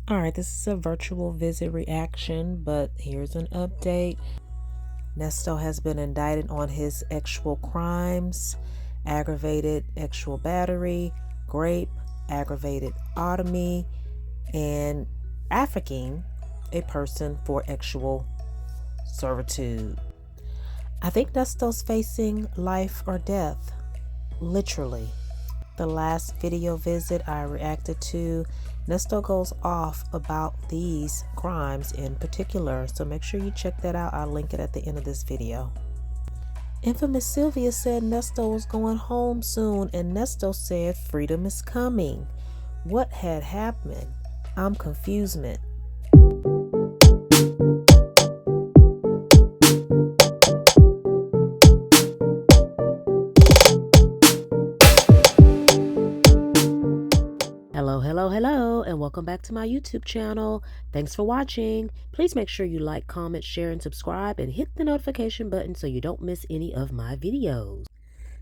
All right, this is a virtual visit reaction, but here's an update. Nesto has been indicted on his actual crimes: aggravated actual battery, rape, aggravated sodomy, and trafficking a person for actual servitude. I think Nesto's facing life or death, literally. The last video visit I reacted to, Nesto goes off about these crimes in particular, so make sure you check that out. I'll link it at the end of this video. Infamous Sylvia said Nesto was going home soon, and Nesto said freedom is coming. What had happened? I'm confused. Hello, and welcome back to my YouTube channel. Thanks for watching. Please make sure you like, comment, share, and subscribe, and hit the notification button so you don't miss any of my videos.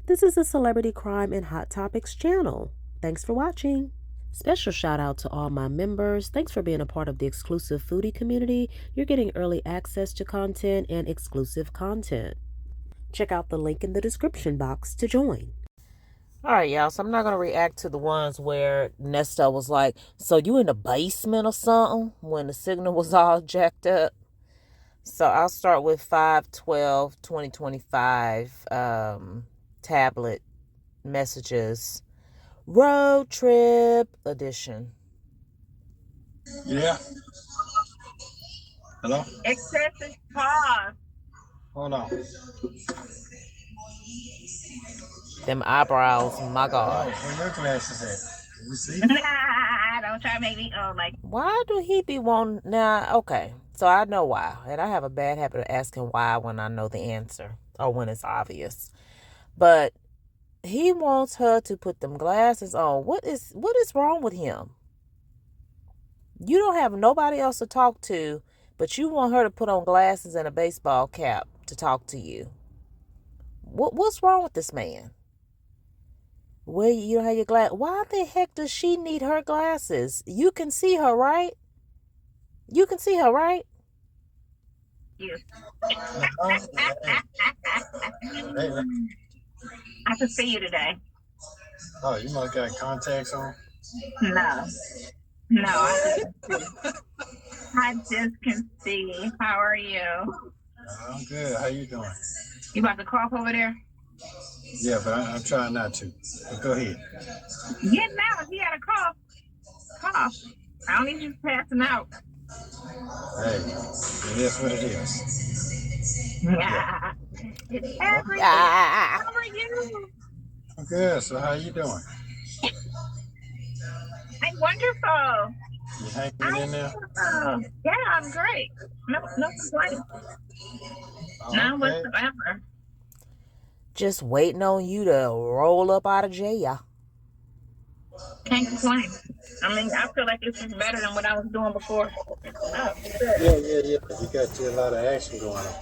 This is a celebrity crime and hot topics channel. Thanks for watching. Special shout out to all my members. Thanks for being a part of the exclusive foodie community. You're getting early access to content and exclusive content. Check out the link in the description box to join. All right, y'all, so I'm not going to react to the ones where Nesto was like, so you in the basement or something, when the signal was all jacked up. So I'll start with 5/12/2025 tablet messages, road trip edition. Yeah. Hello? Excessive pause. Hold on. Them eyebrows, my God. Where your glasses at? Can you see? Nah, don't try to make me like. Why do he be wanting? Now, okay, so I know why. And I have a bad habit of asking why when I know the answer or when it's obvious. But he wants her to put them glasses on. What is wrong with him? You don't have nobody else to talk to, but you want her to put on glasses and a baseball cap to talk to you. What's wrong with this man? Well, you don't have your glass. Why the heck does she need her glasses? You can see her, right? You can see her, right? Yes. Hey. I can see you today. Oh, you must got contacts on? No, I just can see. How are you? I'm good. How you doing? You about to cough over there? Yeah, but I'm trying not to. But go ahead. Yeah, now if you had a cough. I don't need you passing out. Hey, it is what it is. Yeah. It's everything. Ah. How are you? I'm good. So how you doing? I'm wonderful. You hanging in there? Yeah, I'm great. No complaints. None whatsoever. Just waiting on you to roll up out of jail. Can't complain. I mean, I feel like this is better than what I was doing before. Oh, Yeah. You got a lot of action going on.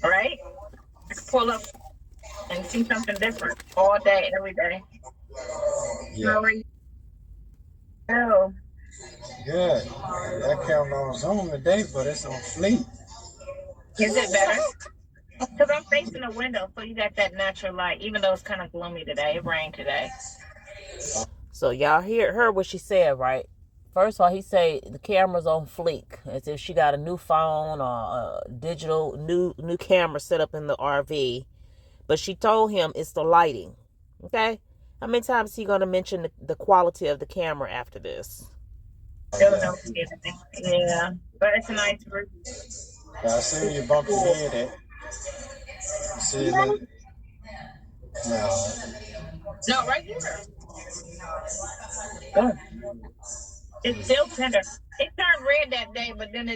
right? I can pull up and see something different all day, every day. Yeah. How are you? Oh. Good. That camera on Zoom today, but it's on fleek. Is it better? Because I'm facing a window, so you got that natural light, even though it's kind of gloomy today. It rained today. So y'all heard what she said, right? First of all, he say the camera's on fleek, as if she got a new phone or a digital new camera set up in the RV. But she told him it's the lighting. Okay? How many times is he gonna mention the quality of the camera after this? Yeah, but it's a nice room. I see you bumped your head at. You see it? No, right here. Oh. It's still tender. It turned red that day, but then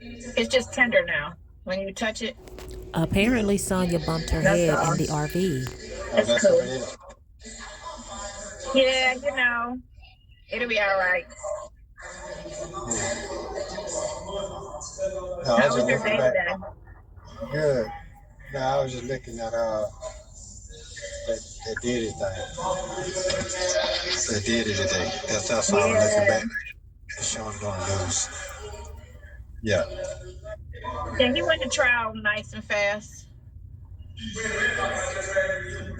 it's just tender now when you touch it. Apparently, Sonya bumped her head in the RV. That's cool. Yeah, it'll be all right. How was your day today? Good. No, I was just looking at that It did his thing. It did it today. That's all I'm looking Yeah. back. It's showing it on the news. Yeah. Yeah, he went to trial nice and fast.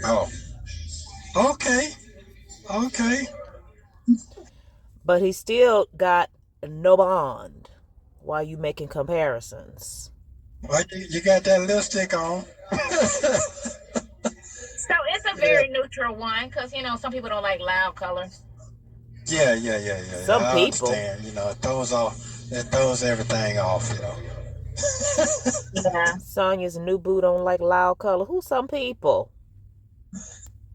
Oh. Okay. Okay. But he still got no bond. Why you making comparisons? Well, you got that lipstick on. So it's a Yeah. very neutral one because, some people don't like loud colors. Yeah. Some I people. understand. It throws everything off, Yeah. Sonya's new boo don't like loud color. Who some people?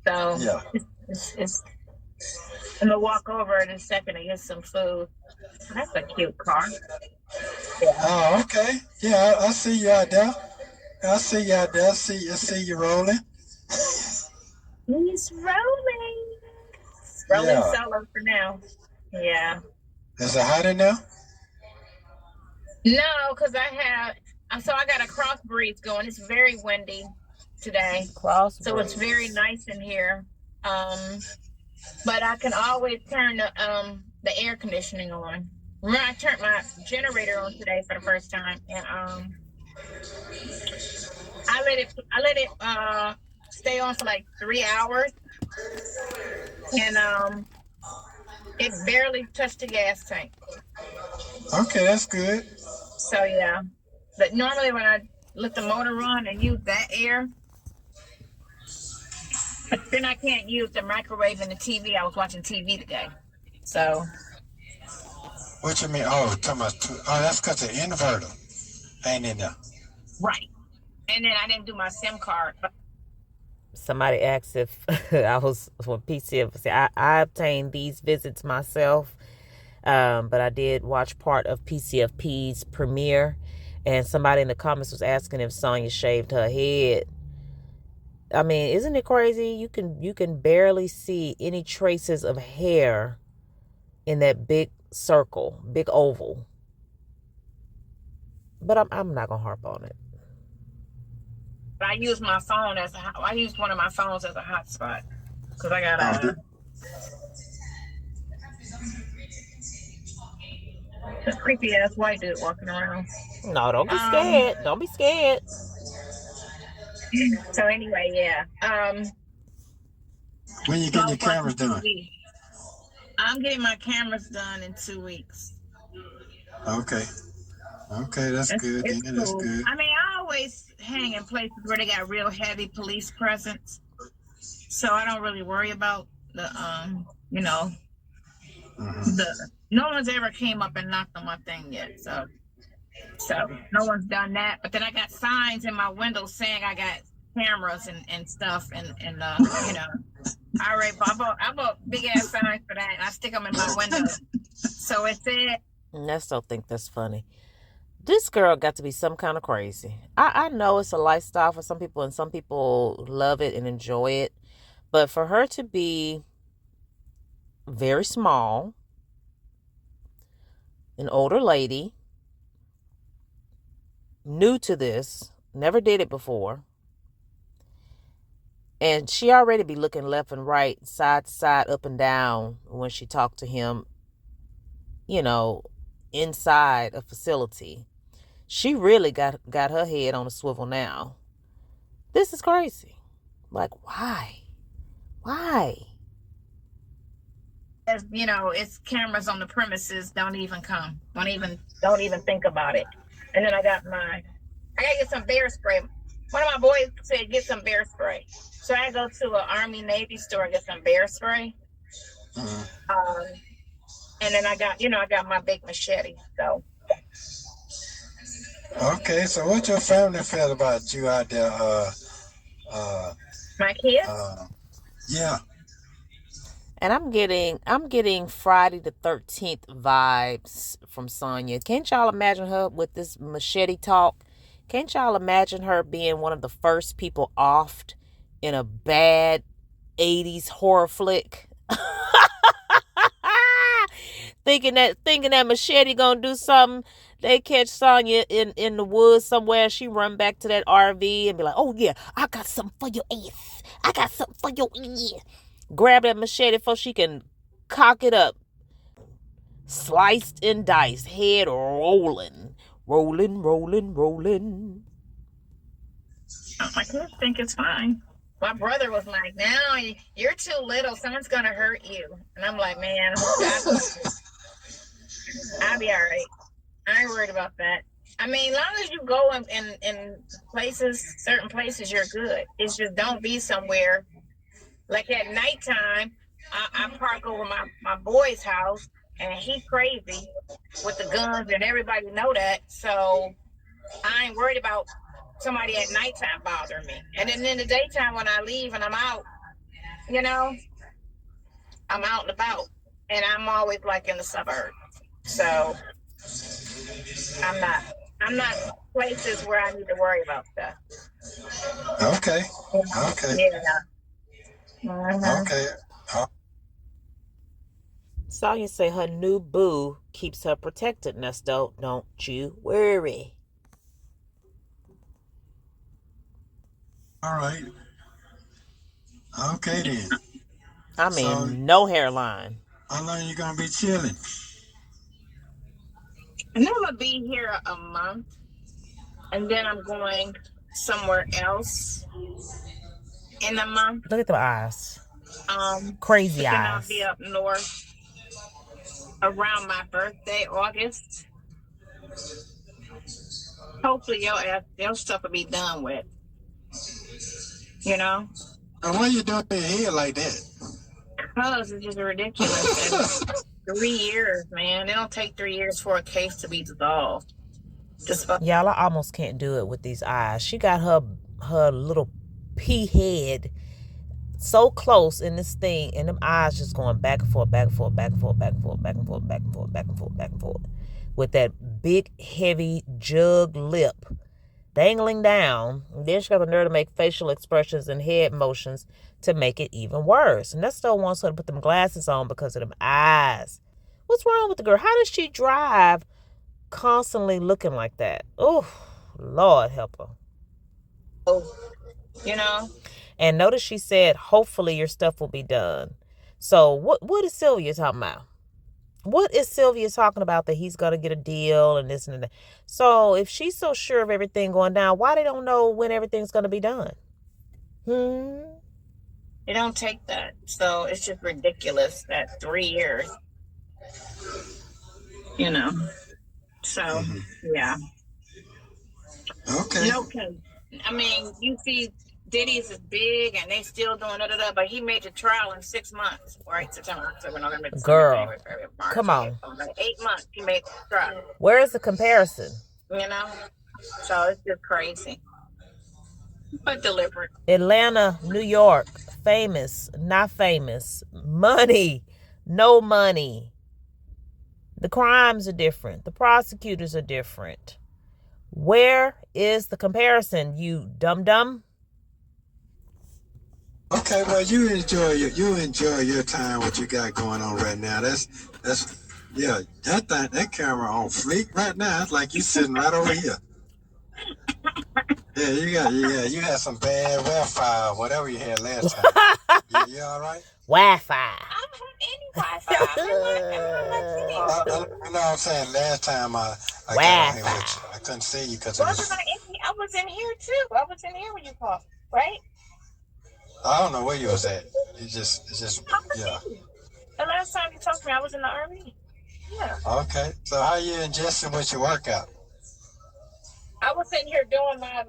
So Yeah. I'm going to walk over in a second and get some food. That's a cute car. Yeah. Oh, okay. Yeah, I see you out there. I see you out there. I see you rolling. He's rolling. Rolling Yeah. solo for now. Yeah. Is it hot in there? No, because I got a crossbreed going. It's very windy today. So it's very nice in here. But I can always turn the air conditioning on. Remember, I turned my generator on today for the first time, and I let it stay on for like 3 hours, and it barely touched the gas tank. Okay, that's good. So yeah, but normally when I let the motor run and use that air, but then I can't use the microwave and the TV. I was watching TV today, so. What you mean? Oh, that's because the inverter ain't in there. Right. And then I didn't do my SIM card. Somebody asked if I was for PCF. I obtained these visits myself, but I did watch part of PCFP's premiere, and somebody in the comments was asking if Sonya shaved her head. I mean, isn't it crazy? You can barely see any traces of hair in that big circle, big oval. But I'm not gonna harp on it. I use my phone I used one of my phones as a hotspot because I got a creepy ass white dude walking around. No, don't be scared. Don't be scared. So anyway, yeah. When you getting your cameras done? I'm getting my cameras done in 2 weeks. Okay, that's good. It's That's cool. good. I mean, I always hang in places where they got real heavy police presence, so I don't really worry about the no one's ever came up and knocked on my thing yet, so no one's done that. But then I got signs in my window saying I got cameras and stuff, and I bought big ass signs for that, and I stick them in my window. So it said. Nesto think that's funny. This girl got to be some kind of crazy. I know it's a lifestyle for some people, and some people love it and enjoy it, but for her to be very small, an older lady, new to this, never did it before, and she already be looking left and right, side to side, up and down when she talked to him, inside a facility. She really got her head on a swivel now. This is crazy. Like, why? As it's cameras on the premises. Don't even come. Don't even think about it. And then I gotta get some bear spray. One of my boys said get some bear spray, so I go to an Army Navy store and get some bear spray. And then I got my big machete. So. Okay, so what your family feel about you out there? My kids. Yeah. And I'm getting Friday the 13th vibes from Sonya. Can't y'all imagine her with this machete talk? Can't y'all imagine her being one of the first people offed in a bad 80s horror flick? thinking that machete gonna do something. They catch Sonya in the woods somewhere. She run back to that RV and be like, "Oh yeah, I got something for your ass. I got something for your ear. Grab that machete before she can cock it up. Sliced and diced, head rolling. Rolling. My kids think it's fine. My brother was like, "No, you're too little. Someone's gonna hurt you." And I'm like, "Man, I'll be all right. I ain't worried about that. I mean, as long as you go in places, certain places, you're good. It's just don't be somewhere like at nighttime. I park over my boy's house, and he crazy with the guns, and everybody know that. So I ain't worried about somebody at nighttime bothering me. And then in the daytime when I leave and I'm out, I'm out and about, and I'm always like in the suburbs. So I'm not places where I need to worry about stuff. Okay. Yeah. Okay. Sonya say her new boo keeps her protected, Nesto. Don't you worry. All right. Okay then. I mean, so, no hairline. How long you gonna be chilling? And I'm gonna be here a month, and then I'm going somewhere else in a month. Look at the eyes. Crazy eyes. Then I'll be up north around my birthday, August. Hopefully your stuff will be done with. And why you doing your hair like that? Because it's just ridiculous. 3 years, man. It don't take 3 years for a case to be dissolved. Y'all, I almost can't do it with these eyes. She got her little pea head so close in this thing, and them eyes just going back and forth, back and forth, back and forth, back and forth, back and forth, back and forth, back and forth, back and forth, with that big, heavy jug lip dangling down. And then she got the nerve to make facial expressions and head motions to make it even worse. And Nesto wants her to put them glasses on because of them eyes. What's wrong with the girl? How does she drive constantly looking like that? Oh, Lord help her. And notice she said, hopefully your stuff will be done. So what is Sylvia talking about? What is Sylvia talking about that he's going to get a deal and this and that? So if she's so sure of everything going down, why they don't know when everything's going to be done? It don't take that. So it's just ridiculous that 3 years. So, yeah. Okay. I mean, you see Diddy's is big and they still doing but he made the trial in 6 months, right? September, October, November, December, girl, January, February, March, come on. 8 months he made the trial. Where's the comparison? So it's just crazy, but deliberate. Atlanta, New York, famous, not famous, money, no money. The crimes are different. The prosecutors are different. Where is the comparison, you dum-dum? Okay, well, you enjoy your time. What you got going on right now? That camera on fleek right now. It's like you sitting right over here. Yeah, you had some bad Wi-Fi, whatever you had last time. You all right? Wi-Fi. I don't have any Wi-Fi. You know what I'm saying? Last time I got on here with you, I couldn't see you because I was in here too. I was in here when you called, right? I don't know where you was at. It's just yeah. The last time you talked to me, I was in the RV. Yeah. Okay. So how you ingesting with your workout? I was sitting here doing my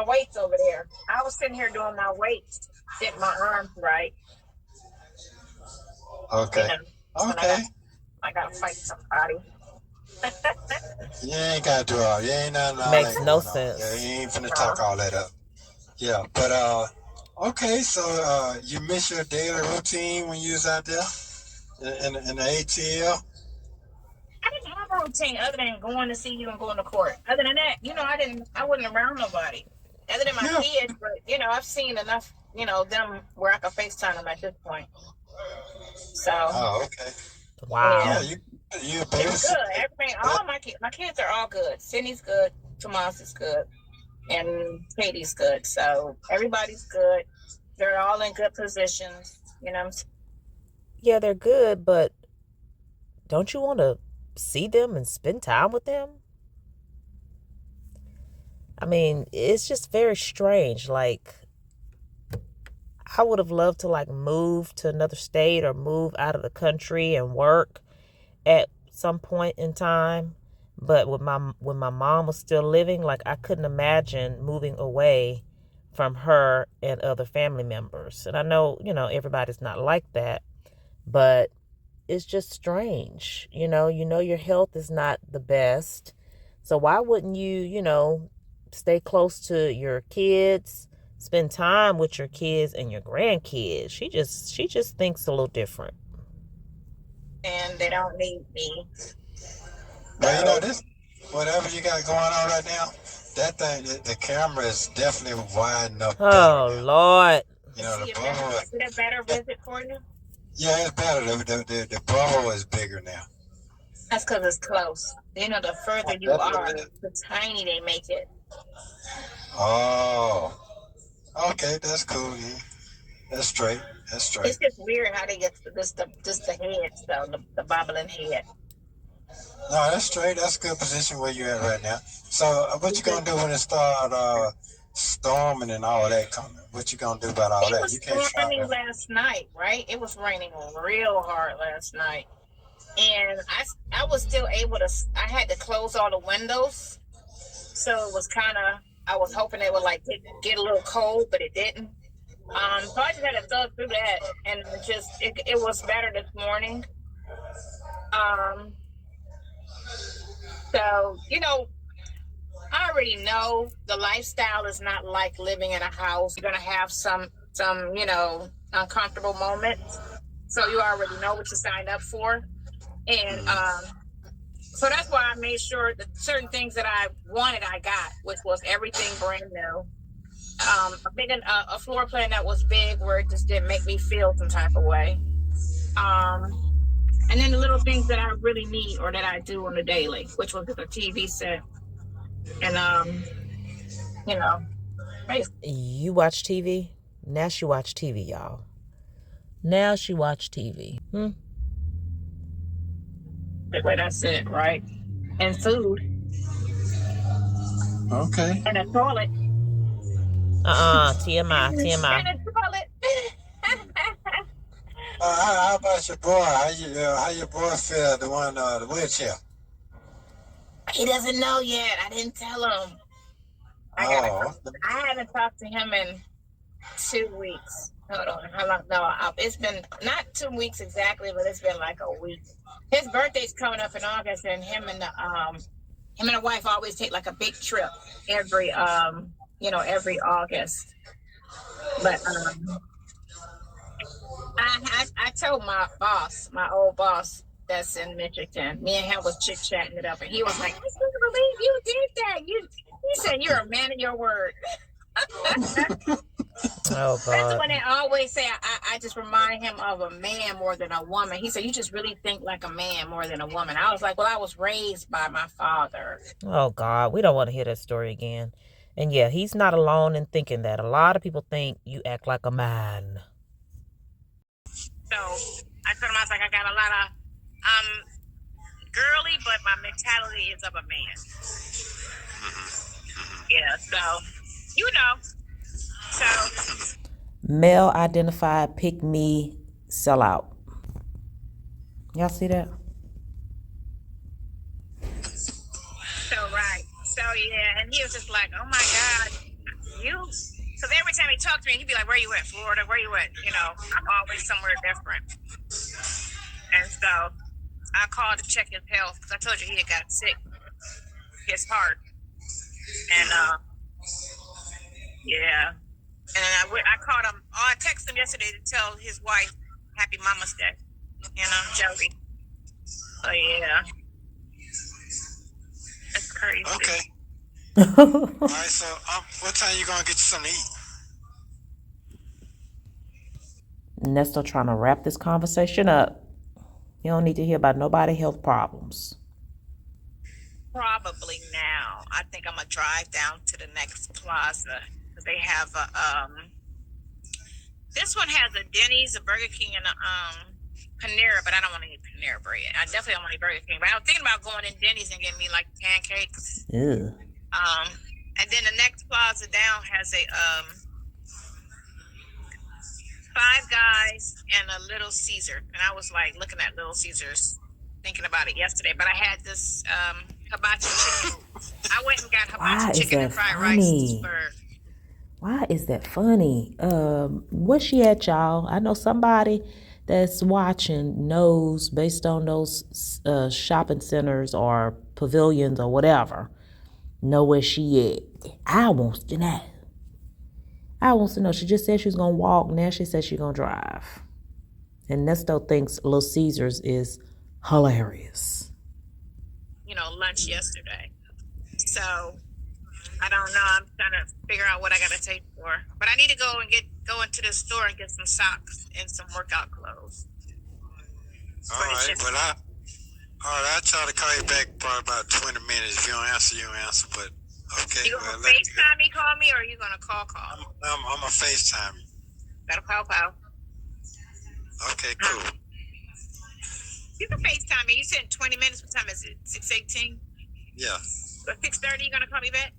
weights over there. I was sitting here doing my weights, getting my arms right. Okay. Okay. I gotta fight somebody. You ain't gotta do all. You ain't nothing. Makes no sense. Yeah, you ain't finna talk all that up. Yeah, but okay. So you miss your daily routine when you was out there in the ATL? I didn't have a routine other than going to see you and going to court. Other than that, I wasn't around nobody. Other than my kids, but I've seen enough, them where I can FaceTime them at this point. So. Oh, okay. Wow. Yeah, you good. Everything, all my kids are all good. Sydney's good. Tomas is good. And Katie's good. So everybody's good. They're all in good positions, you know. Yeah, they're good, but don't you want to see them and spend time with them? I mean, it's just very strange. Like, I would have loved to like move to another state or move out of the country and work at some point in time. But when my mom was still living, like I couldn't imagine moving away from her and other family members. And I know, everybody's not like that, but it's just strange. Your health is not the best. So why wouldn't you, stay close to your kids, spend time with your kids and your grandkids? She just thinks a little different. And they don't need me. Well, this, whatever you got going on right now, that thing, the camera is definitely widening up better Oh now. Lord. The bubble, Is it a better visit for you? yeah, it's better. The bubble is bigger now. That's because it's close. The further you are, the tiny they make it. Oh, okay, that's cool. Yeah. That's straight. That's straight. It's just weird how they get just the head, so the bobbling head. No, that's straight. That's a good position where you're at right now. So, what you gonna do when it start storming and all that coming? What you gonna do about all that? It was storming last night, right? It was raining real hard last night, and I was still able to. I had to close all the windows, so it was kind of. I was hoping it would like get a little cold, but it didn't. So I just had to go through that, and it was better this morning. So I already know the lifestyle is not like living in a house. You're gonna have some uncomfortable moments. So you already know what you signed up for, and so that's why I made sure that certain things that I wanted I got, which was everything brand new. A floor plan that was big where it just didn't make me feel some type of way. And then the little things that I really need or that I do on a daily, which was the TV set. And You watch TV? Now she watch TV, y'all. Now she watch TV. That's it, right? And food. Okay. And a toilet. TMI. And a toilet. How about your boy? How your boy feel? The one, the wheelchair. He doesn't know yet. I didn't tell him. I haven't talked to him in 2 weeks. Hold on. How long? No, it's been not 2 weeks exactly, but it's been like a week. His birthday's coming up in August, and him and the wife always take like a big trip every August. But I told my old boss that's in Michigan, me and him was chit chatting it up, and he was like, I can't believe you did that. He said you're a man of your word. Oh, God. That's when they always say I just remind him of a man more than a woman. He said, you just really think like a man more than a woman. I was like, well, I was raised by my father. Oh, God. We don't want to hear that story again. And yeah, he's not alone in thinking that. A lot of people think you act like a man. So I told him, I was like, I got a lot of girly, but my mentality is of a man. Yeah, so So Male identified, pick me, sell out. Y'all see that? So right. So yeah, and he was just like, oh my God, you. Because every time he talked to me, he'd be like, where you at, Florida? Where you at? I'm always somewhere different. And so I called to check his health because I told you he had got sick, his heart. And yeah. And I called him. I texted him yesterday to tell his wife Happy Mama's Day. Joey. So yeah. That's crazy. Okay. All right. So, what time you gonna get you something to eat? Nesto trying to wrap this conversation up. You don't need to hear about nobody's health problems. Probably now. I think I'm gonna drive down to the next plaza because they have This one has a Denny's, a Burger King, and a Panera, but I don't want to eat Panera bread. I definitely don't want to eat Burger King. But I was thinking about going in Denny's and getting me like pancakes. Ew. And then the next plaza down has a Five Guys and a Little Caesar. And I was like looking at Little Caesars, thinking about it yesterday. But I had this hibachi chicken. I went and got hibachi chicken and fried rice for. Why is that funny? Where's she at, y'all? I know somebody that's watching knows based on those shopping centers or pavilions or whatever. Know where she at. I want to know. She just said she was going to walk. Now she said she's going to drive. And Nesto thinks Little Caesars is hilarious. Lunch yesterday. So I don't know. I'm trying to figure out what I got to take for. But I need to go into the store and get some socks and some workout clothes. All right. Well, I'll try to call you back probably about 20 minutes. If you don't answer, you don't answer. But okay. You gonna FaceTime me, call me, or are you gonna call? I'm a FaceTime you. Gotta call. Okay, cool. You can FaceTime me. You said 20 minutes. What time is it? 6:18? Yeah. But 6:30, you gonna call me back?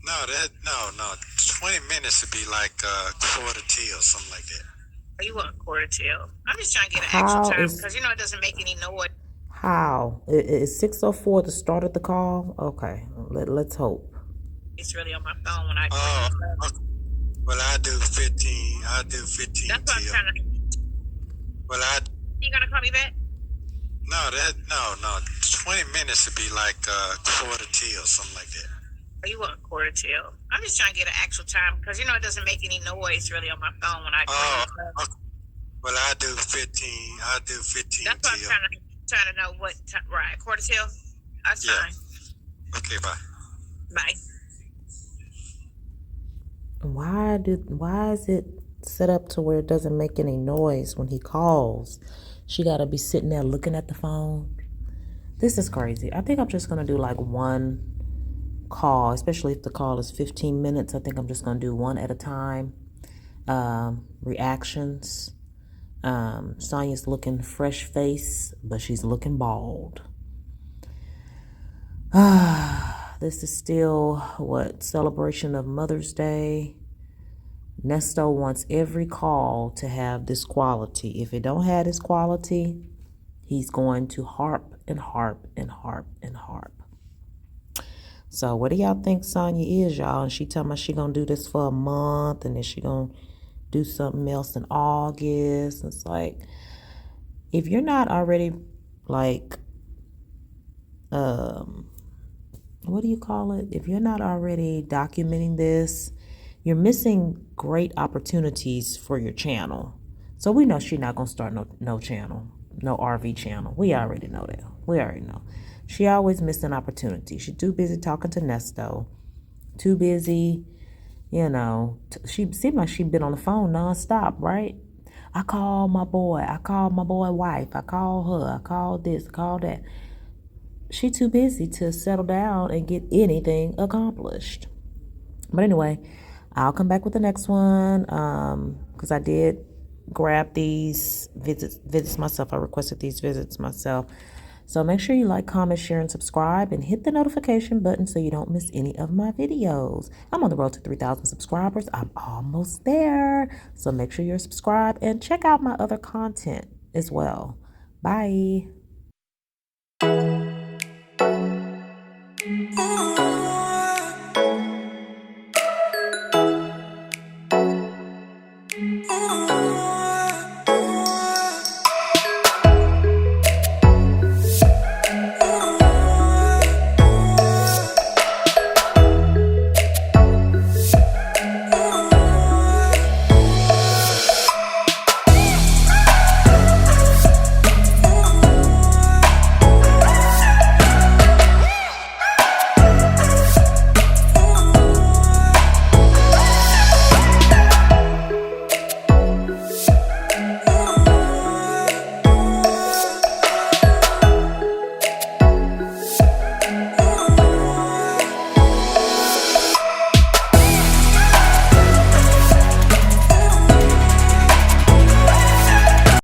No. 20 minutes would be like quarter till, something like that. Oh, you want quarter till? I'm just trying to get an actual time because it doesn't make any noise. How? It's 6:04 the start of the call? Okay, let's hope. It's really on my phone when I well, I do 15. I do 15. That's what I'm trying to. Well, You gonna call me back? No. 20 minutes would be like quarter till, something like that. Oh, you want quarter till? I'm just trying to get an actual time because it doesn't make any noise really on my phone when I. Okay. Well, I do 15. I do 15. That's what I'm trying to know what time. Right, quarter till. That's fine. Okay, bye. Bye. Why is it set up to where it doesn't make any noise when he calls? She gotta be sitting there looking at the phone. This is crazy. I think I'm just gonna do like one call, especially if the call is 15 minutes. I think I'm just gonna do one at a time. Reactions. Sonya's looking fresh face, but she's looking bald. This is still celebration of Mother's Day. Nesto wants every call to have this quality. If it don't have this quality, he's going to harp and harp and harp and harp. So what do y'all think Sonya is, y'all? And she telling me she gonna do this for a month and then she gonna do something else in August. It's like, if you're not already like, what do you call it? If you're not already documenting this, you're missing great opportunities for your channel. So we know she's not gonna start no channel, no RV channel. We already know that. We already know. She always missing opportunities. She's too busy talking to Nesto. Too busy, she seemed like she'd been on the phone nonstop, right? I called my boy. I called my boy wife. I called her. I called this. I called that. She too busy to settle down and get anything accomplished. But anyway, I'll come back with the next one because I did grab these visits myself. I requested these visits myself. So make sure you like, comment, share, and subscribe, and hit the notification button so you don't miss any of my videos. I'm on the road to 3,000 subscribers. I'm almost there. So make sure you're subscribed and check out my other content as well. Bye.